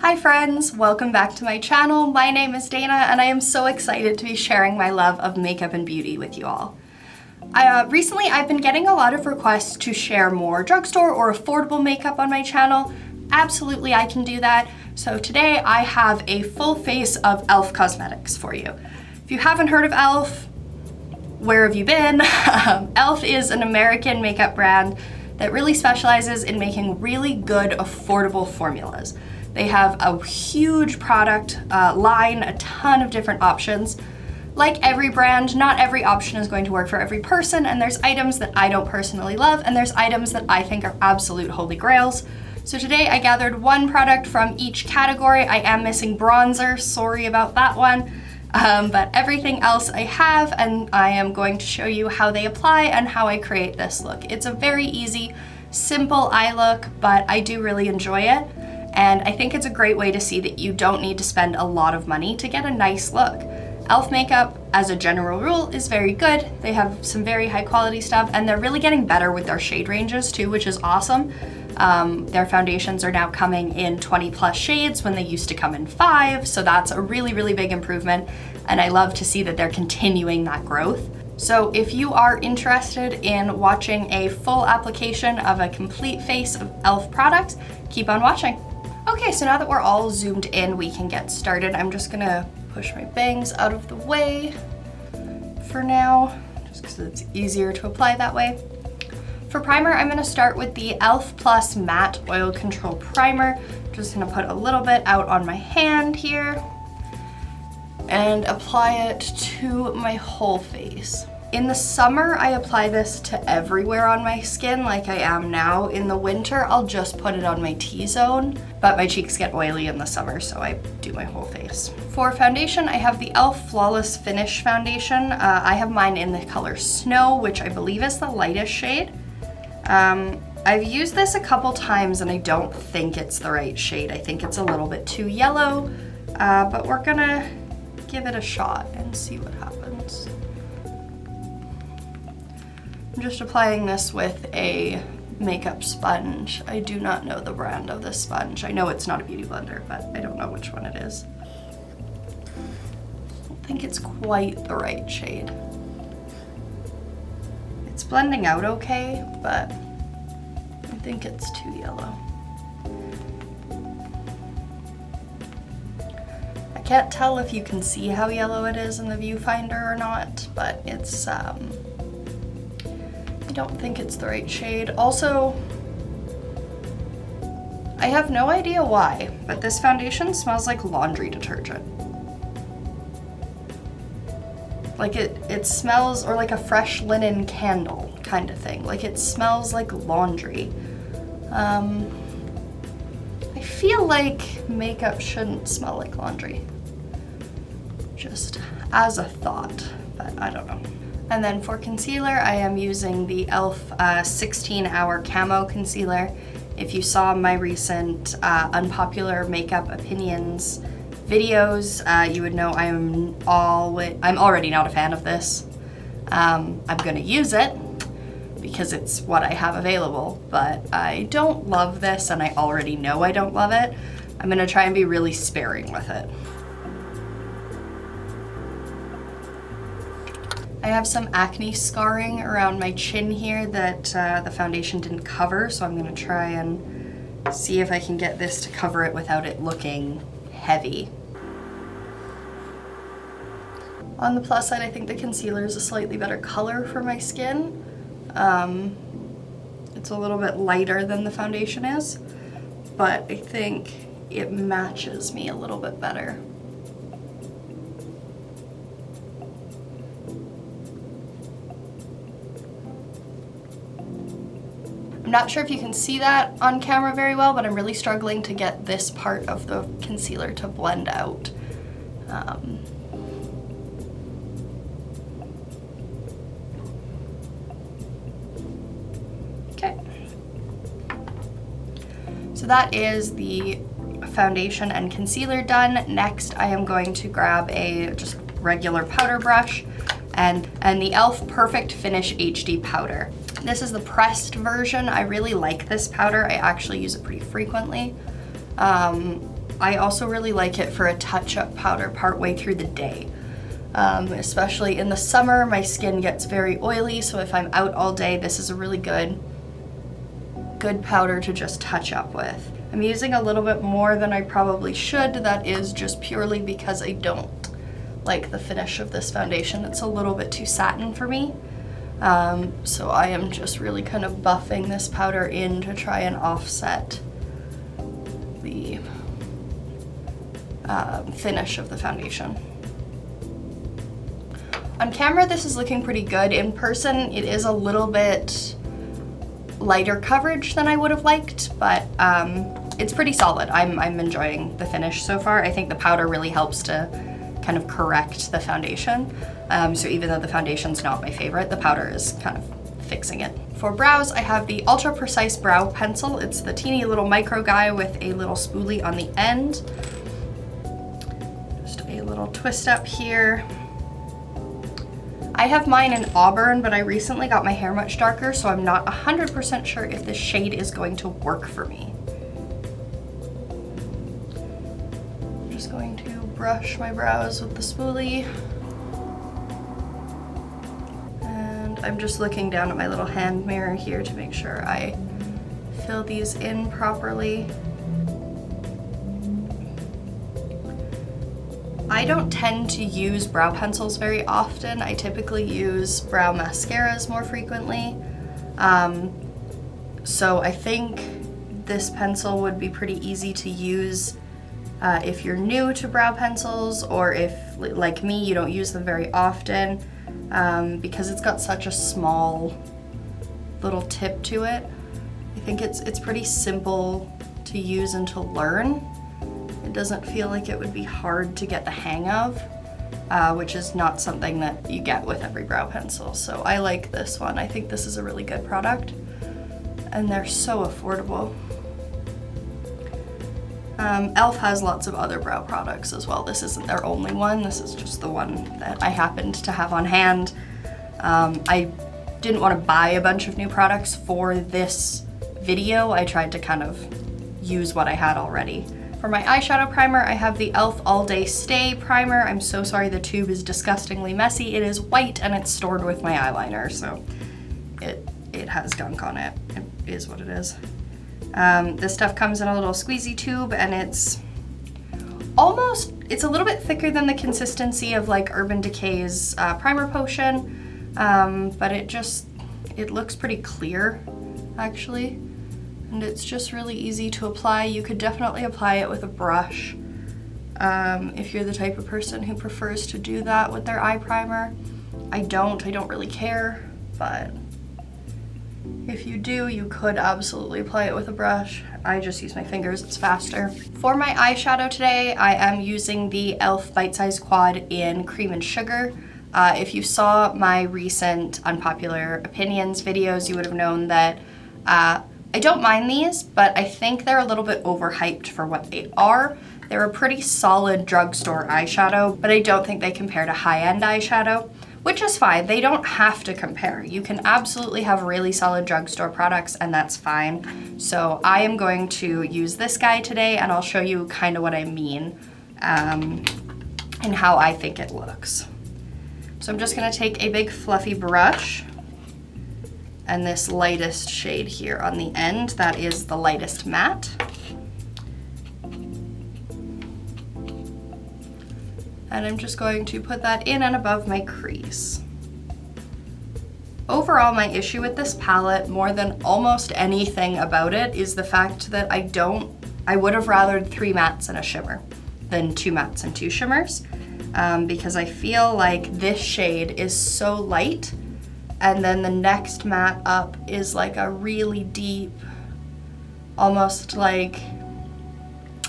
Hi friends, welcome back to my channel. My name is Dana and I am so excited to be sharing my love of makeup and beauty with you all. Recently I've been getting a lot of requests to share more drugstore or affordable makeup on my channel. Absolutely, I can do that. So today I have a full face of e.l.f. cosmetics for you. If you haven't heard of e.l.f., where have you been? e.l.f. is an American makeup brand that really specializes in making really good, affordable formulas. They have a huge product line, a ton of different options. Like every brand, not every option is going to work for every person, and there's items that I don't personally love, and there's items that I think are absolute holy grails. So today I gathered one product from each category. I am missing bronzer, sorry about that one. But everything else I have, and I am going to show you how they apply and how I create this look. It's a very easy, simple eye look, but I do really enjoy it. And I think it's a great way to see that you don't need to spend a lot of money to get a nice look. e.l.f. makeup, as a general rule, is very good. They have some very high quality stuff, and they're really getting better with their shade ranges too, which is awesome. Their foundations are now coming in 20 plus shades when they used to come in 5, so that's a really, really big improvement, and I love to see that they're continuing that growth. So if you are interested in watching a full application of a complete face of e.l.f. products, keep on watching. Okay, so now that we're all zoomed in, we can get started. I'm just gonna push my bangs out of the way for now, just because it's easier to apply that way. For primer, I'm gonna start with the e.l.f. Plus Matte Oil Control Primer. Just gonna put a little bit out on my hand here and apply it to my whole face. In the summer, I apply this to everywhere on my skin like I am now. In the winter, I'll just put it on my T-zone, but my cheeks get oily in the summer, so I do my whole face. For foundation, I have the e.l.f. Flawless Finish Foundation. I have mine in the color Snow, which I believe is the lightest shade. I've used this a couple times and I don't think it's the right shade. I think it's a little bit too yellow, but we're gonna give it a shot and see what happens. I'm just applying this with a makeup sponge. I do not know the brand of this sponge. I know it's not a beauty blender, but I don't know which one it is. I don't think it's quite the right shade. It's blending out okay, but I think it's too yellow. I can't tell if you can see how yellow it is in the viewfinder or not, but it's I don't think it's the right shade. Also, I have no idea why, but this foundation smells like laundry detergent. Like it smells, or like a fresh linen candle kind of thing. Like it smells like laundry. I feel like makeup shouldn't smell like laundry. Just as a thought, but I don't know. And then for concealer, I am using the e.l.f. 16-Hour Camo Concealer. If you saw my recent unpopular makeup opinions videos, you would know I'm already not a fan of this. I'm gonna use it because it's what I have available, but I don't love this and I already know I don't love it. I'm gonna try and be really sparing with it. I have some acne scarring around my chin here that the foundation didn't cover, so I'm gonna try and see if I can get this to cover it without it looking heavy. On the plus side, I think the concealer is a slightly better color for my skin. It's a little bit lighter than the foundation is, but I think it matches me a little bit better. I'm not sure if you can see that on camera very well, but I'm really struggling to get this part of the concealer to blend out. Okay. So that is the foundation and concealer done. Next, I am going to grab a just regular powder brush and the e.l.f. Perfect Finish HD powder. This is the pressed version. I really like this powder. I actually use it pretty frequently. I also really like it for a touch-up powder partway through the day. Especially in the summer, my skin gets very oily, so if I'm out all day, this is a really good powder to just touch up with. I'm using a little bit more than I probably should. That is just purely because I don't like the finish of this foundation. It's a little bit too satin for me. So I am just really kind of buffing this powder in to try and offset the finish of the foundation. On camera, this is looking pretty good. In person, it is a little bit lighter coverage than I would have liked, but it's pretty solid. I'm enjoying the finish so far. I think the powder really helps to kind of correct the foundation. So even though the foundation's not my favorite, the powder is kind of fixing it. For brows, I have the Ultra Precise Brow Pencil. It's the teeny little micro guy with a little spoolie on the end. Just a little twist up here. I have mine in auburn, but I recently got my hair much darker, so I'm not 100% sure if this shade is going to work for me. I'm just going to brush my brows with the spoolie. And I'm just looking down at my little hand mirror here to make sure I fill these in properly. I don't tend to use brow pencils very often. I typically use brow mascaras more frequently. So I think this pencil would be pretty easy to use if you're new to brow pencils, or if, like me, you don't use them very often, because it's got such a small little tip to it. I think it's pretty simple to use and to learn. It doesn't feel like it would be hard to get the hang of, which is not something that you get with every brow pencil. So I like this one. I think this is a really good product, and they're so affordable. e.l.f. has lots of other brow products as well. This isn't their only one. This is just the one that I happened to have on hand. I didn't want to buy a bunch of new products for this video. I tried to kind of use what I had already. For my eyeshadow primer, I have the e.l.f. All Day Stay Primer. I'm so sorry, the tube is disgustingly messy. It is white and it's stored with my eyeliner, so it has gunk on it. It is what it is. This stuff comes in a little squeezy tube, and it's a little bit thicker than the consistency of like Urban Decay's primer potion, but it looks pretty clear, actually. And it's just really easy to apply. You could definitely apply it with a brush if you're the type of person who prefers to do that with their eye primer. I don't really care, but if you do, you could absolutely apply it with a brush. I just use my fingers, it's faster. For my eyeshadow today, I am using the e.l.f. Bite Size Quad in Cream and Sugar. If you saw my recent Unpopular Opinions videos, you would have known that I don't mind these, but I think they're a little bit overhyped for what they are. They're a pretty solid drugstore eyeshadow, but I don't think they compare to high-end eyeshadow, which is fine. They don't have to compare. You can absolutely have really solid drugstore products, and that's fine. So I am going to use this guy today, and I'll show you kind of what I mean and how I think it looks. So I'm just gonna take a big fluffy brush, and this lightest shade here on the end, that is the lightest matte. And I'm just going to put that in and above my crease. Overall, my issue with this palette, more than almost anything about it, is the fact that I would have rathered 3 mattes and a shimmer than 2 mattes and 2 shimmers, because I feel like this shade is so light, and then the next matte up is like a really deep, almost like,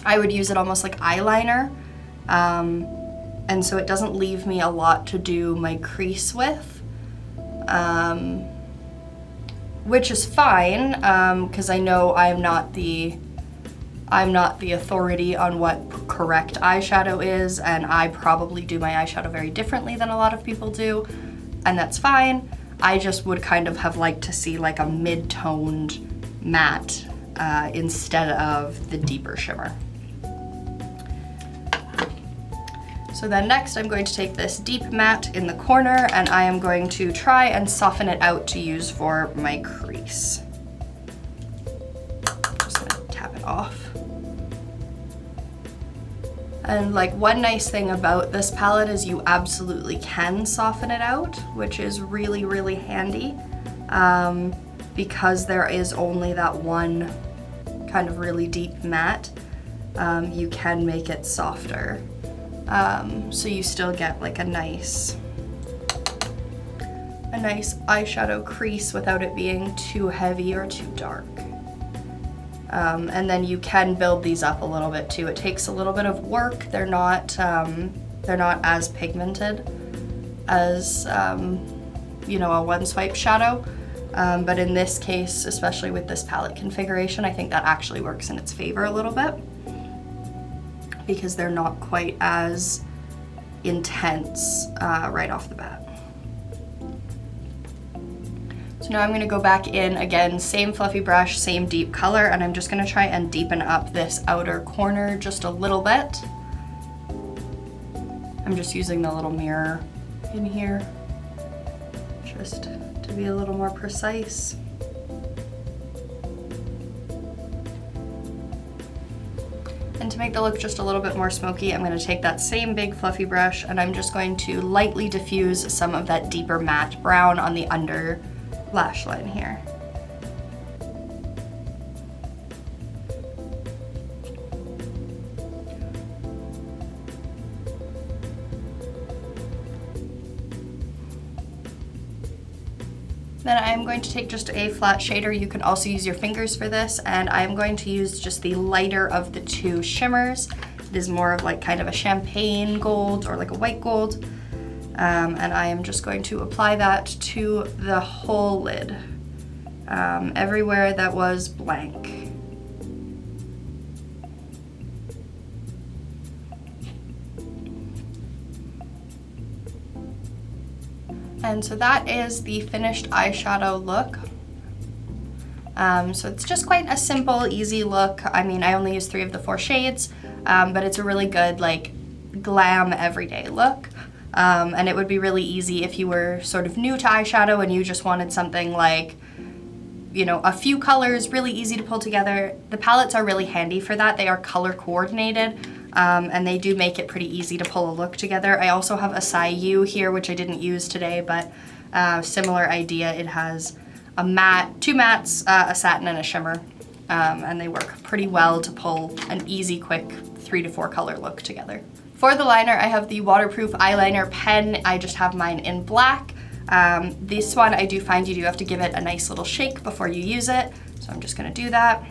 I would use it almost like eyeliner. And so it doesn't leave me a lot to do my crease with, which is fine, because I know I'm not the authority on what correct eyeshadow is, and I probably do my eyeshadow very differently than a lot of people do, and that's fine. I just would kind of have liked to see like a mid-toned matte instead of the deeper shimmer. So then next I'm going to take this deep matte in the corner and I am going to try and soften it out to use for my crease. Just gonna tap it off. And like one nice thing about this palette is you absolutely can soften it out, which is really, really handy because there is only that one kind of really deep matte. You can make it softer. So you still get like a nice eyeshadow crease without it being too heavy or too dark. And then you can build these up a little bit too. It takes a little bit of work. They're not as pigmented as you know, a one swipe shadow. But in this case, especially with this palette configuration, I think that actually works in its favor a little bit because they're not quite as intense right off the bat. So now I'm gonna go back in again, same fluffy brush, same deep color, and I'm just gonna try and deepen up this outer corner just a little bit. I'm just using the little mirror in here just to be a little more precise. And to make the look just a little bit more smoky, I'm going to take that same big fluffy brush and I'm just going to lightly diffuse some of that deeper matte brown on the under lash line here. Then I'm going to take just a flat shader. You can also use your fingers for this, and I'm going to use just the lighter of the two shimmers. It is more of like kind of a champagne gold or like a white gold. And I am just going to apply that to the whole lid, everywhere that was blank. And so that is the finished eyeshadow look. So it's just quite a simple, easy look. I mean, I only used 3 of the 4 shades, but it's a really good, like, glam everyday look. And it would be really easy if you were sort of new to eyeshadow and you just wanted something like, you know, a few colors, really easy to pull together. The palettes are really handy for that. They are color coordinated. And they do make it pretty easy to pull a look together. I also have Acai U here, which I didn't use today, but similar idea. It has a matte, 2 mattes, a satin, and a shimmer, and they work pretty well to pull an easy, quick 3 to 4 color look together. For the liner, I have the waterproof eyeliner pen. I just have mine in black. This one, I do find you do have to give it a nice little shake before you use it, so I'm just gonna do that.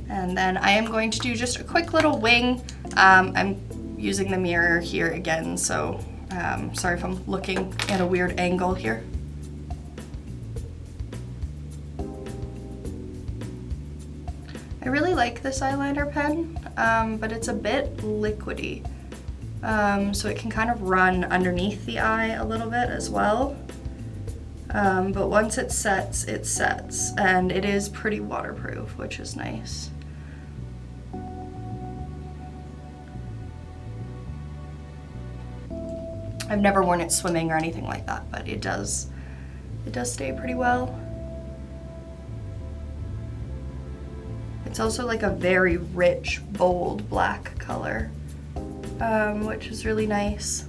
And then I am going to do just a quick little wing. I'm using the mirror here again, so sorry if I'm looking at a weird angle here. I really like this eyeliner pen, but it's a bit liquidy. So it can kind of run underneath the eye a little bit as well. But once it sets, and it is pretty waterproof, which is nice. I've never worn it swimming or anything like that, but it does stay pretty well. It's also like a very rich, bold black color, which is really nice.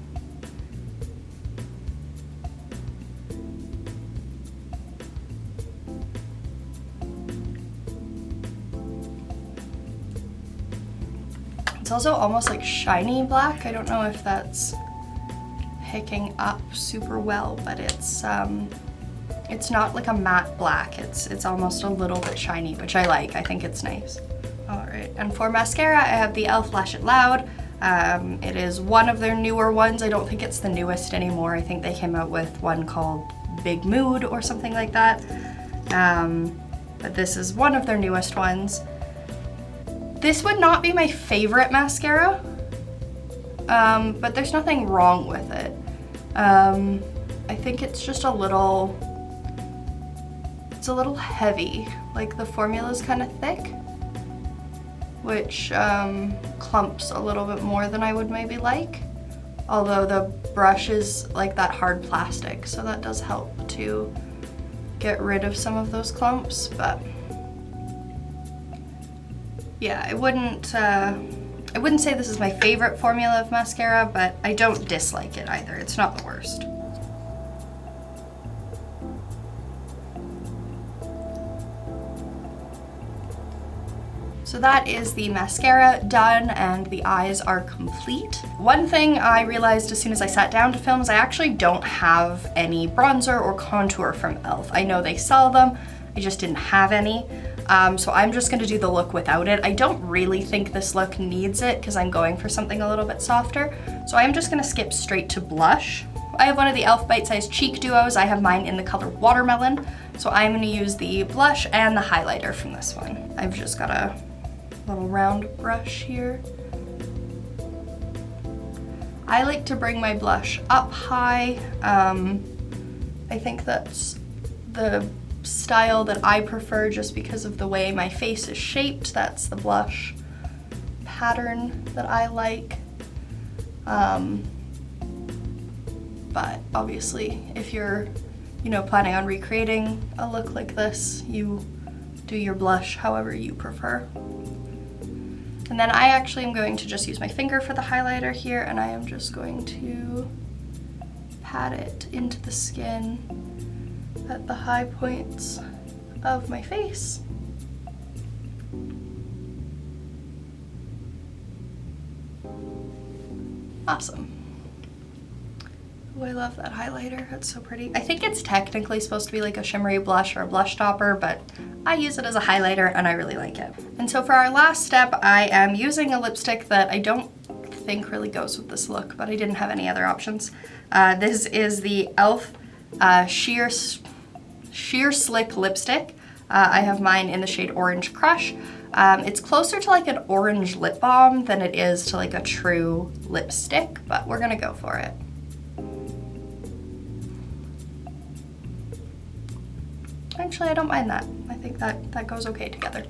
It's also almost like shiny black. I don't know if that's picking up super well, but it's not like a matte black. It's almost a little bit shiny, which I like. I think it's nice. All right, and for mascara, I have the e.l.f. Lash It Loud. It is one of their newer ones. I don't think it's the newest anymore. I think they came out with one called Big Mood or something like that. But this is one of their newest ones. This would not be my favorite mascara, but there's nothing wrong with it. I think it's just a little heavy. Like the formula is kind of thick. which clumps a little bit more than I would maybe like. Although the brush is like that hard plastic, so that does help to get rid of some of those clumps, but yeah, I wouldn't say this is my favorite formula of mascara, but I don't dislike it either. It's not the worst. So that is the mascara done and the eyes are complete. One thing I realized as soon as I sat down to film is I actually don't have any bronzer or contour from e.l.f. I know they sell them, I just didn't have any. So I'm just gonna do the look without it. I don't really think this look needs it because I'm going for something a little bit softer. So I'm just gonna skip straight to blush. I have one of the e.l.f. bite-sized cheek duos. I have mine in the color Watermelon. So I'm gonna use the blush and the highlighter from this one. I've just got a little round brush here. I like to bring my blush up high. I think that's the style that I prefer just because of the way my face is shaped. That's the blush pattern that I like. But obviously if you're, planning on recreating a look like this, you do your blush however you prefer. And then I actually am going to just use my finger for the highlighter here, and I am just going to pat it into the skin at the high points of my face. Awesome. Oh, I love that highlighter, it's so pretty. I think it's technically supposed to be like a shimmery blush or a blush topper, but I use it as a highlighter and I really like it. And so for our last step, I am using a lipstick that I don't think really goes with this look, but I didn't have any other options. This is the e.l.f. Sheer Slick lipstick. I have mine in the shade Orange Crush. It's closer to like an orange lip balm than it is to like a true lipstick, but we're gonna go for it. Actually, I don't mind that. I think that goes okay together.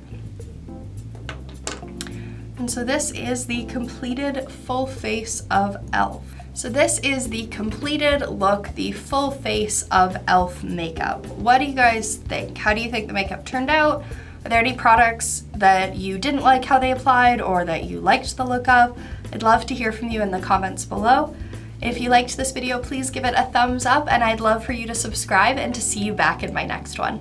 And so this is the completed full face of e.l.f. So this is the completed look, the full face of e.l.f. makeup. What do you guys think? How do you think the makeup turned out? Are there any products that you didn't like how they applied or that you liked the look of? I'd love to hear from you in the comments below. If you liked this video, please give it a thumbs up, and I'd love for you to subscribe and to see you back in my next one.